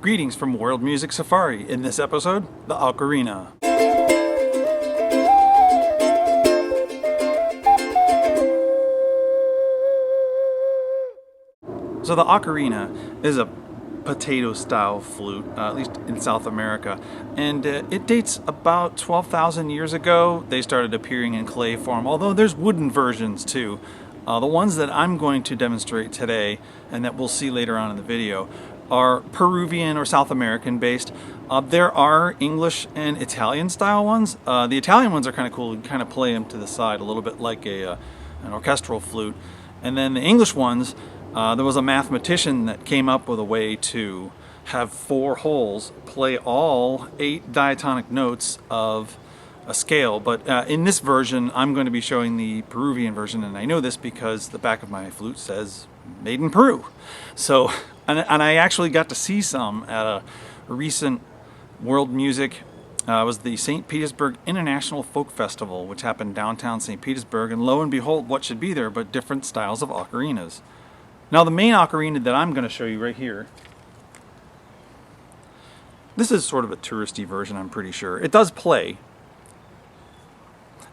Greetings from World Music Safari. In this episode, the ocarina. So the ocarina is a potato-style flute, at least in South America, and it dates about 12,000 years ago. They started appearing in clay form, although there's wooden versions too. The ones that I'm going to demonstrate today, and that we'll see later on in the video, are Peruvian or South American based. There are English and Italian style ones. The Italian ones are kind of cool. You kind of play them to the side a little bit like an orchestral flute. And then the English ones, there was a mathematician that came up with a way to have 4 holes play all 8 diatonic notes of a scale. But in this version, I'm going to be showing the Peruvian version, and I know this because the back of my flute says made in Peru. So, and I actually got to see some at a recent World Music. It was the St. Petersburg International Folk Festival, which happened downtown St. Petersburg, and lo and behold, what should be there but different styles of ocarinas. Now the main ocarina that I'm going to show you right here, this is sort of a touristy version, I'm pretty sure. It does play,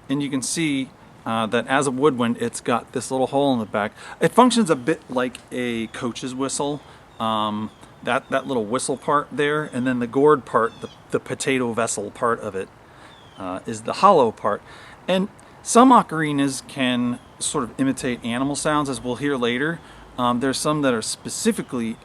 and you can see that as a woodwind, it's got this little hole in the back. It functions a bit like a coach's whistle. That little whistle part there, and then the gourd part, the potato vessel part of it, is the hollow part. And some ocarinas can sort of imitate animal sounds, as we'll hear later. There's some that are specifically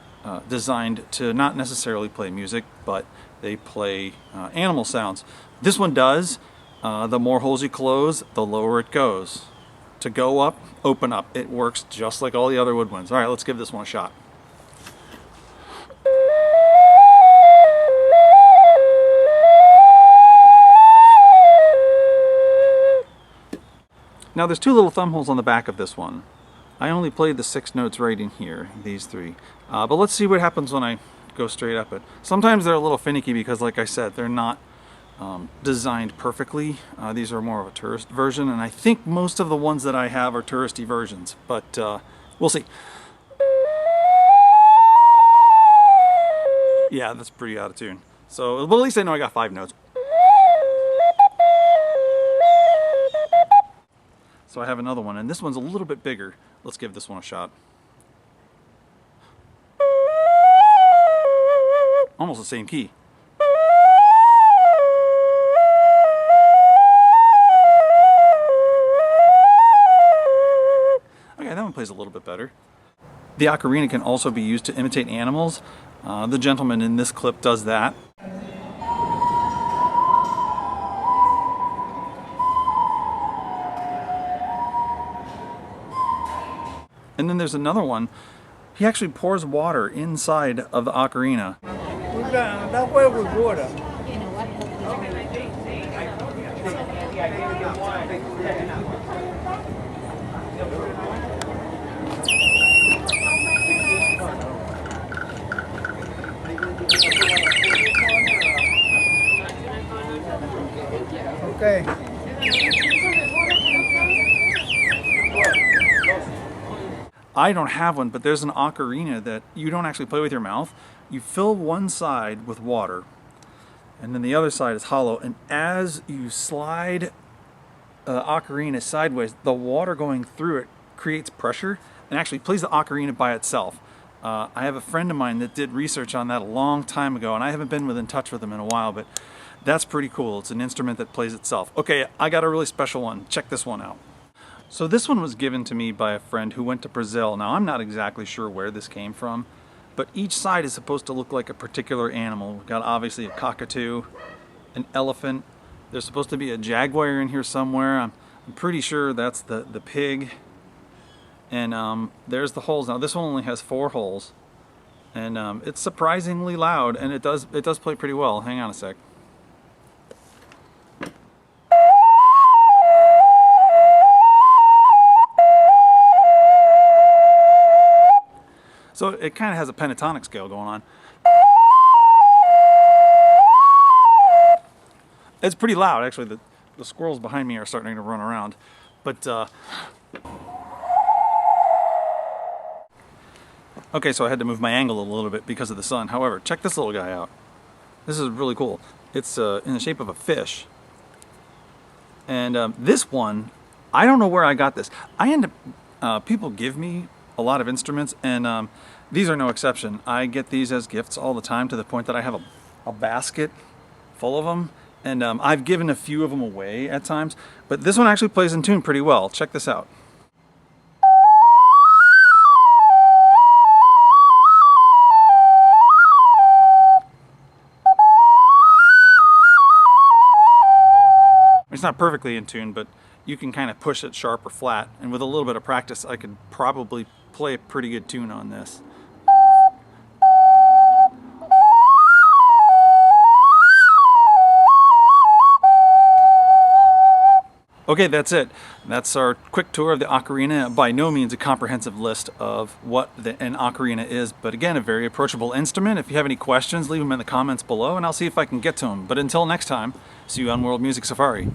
designed to not necessarily play music, but they play animal sounds. This one does. The more holes you close, the lower it goes. To go up, open up. It works just like all the other woodwinds. All right, let's give this one a shot. Now there's 2 little thumb holes on the back of this one. I only played the 6 notes right in here, these 3. But let's see what happens when I go straight up it. Sometimes they're a little finicky because, like I said, they're not designed perfectly. These are more of a tourist version, and I think most of the ones that I have are touristy versions, but we'll see. Yeah, that's pretty out of tune. So, but at least I know I got 5 notes. So I have another one, and this one's a little bit bigger. Let's give this one a shot. Almost the same key. Okay, that one plays a little bit better. The ocarina can also be used to imitate animals. The gentleman in this clip does that. And then there's another one. He actually pours water inside of the ocarina. That way with water. Okay. I don't have one, but there's an ocarina that you don't actually play with your mouth. You fill one side with water, and then the other side is hollow, and as you slide the ocarina sideways, the water going through it creates pressure and actually plays the ocarina by itself. I have a friend of mine that did research on that a long time ago, and I haven't been in touch with him in a while, but that's pretty cool. It's an instrument that plays itself. Okay, I got a really special one. Check this one out. So this one was given to me by a friend who went to Brazil. Now I'm not exactly sure where this came from, but each side is supposed to look like a particular animal. We've got obviously a cockatoo, an elephant. There's supposed to be a jaguar in here somewhere. I'm pretty sure that's the pig. And there's the holes. Now this one only has 4 holes, and it's surprisingly loud, and it does play pretty well. Hang on a sec. So it kind of has a pentatonic scale going on. It's pretty loud, actually. The squirrels behind me are starting to run around. But Okay, so I had to move my angle a little bit because of the sun. However, check this little guy out. This is really cool. It's in the shape of a fish. And this one, I don't know where I got this. I end up, people give me a lot of instruments, and these are no exception. I get these as gifts all the time, to the point that I have a basket full of them. And I've given a few of them away at times. But this one actually plays in tune pretty well. Check this out. It's not perfectly in tune, but you can kind of push it sharp or flat, and with a little bit of practice I could probably play a pretty good tune on this. Okay, that's it. That's our quick tour of the ocarina. By no means a comprehensive list of what an ocarina is, but again, a very approachable instrument. If you have any questions, leave them in the comments below, and I'll see if I can get to them. But until next time, see you on World Music Safari.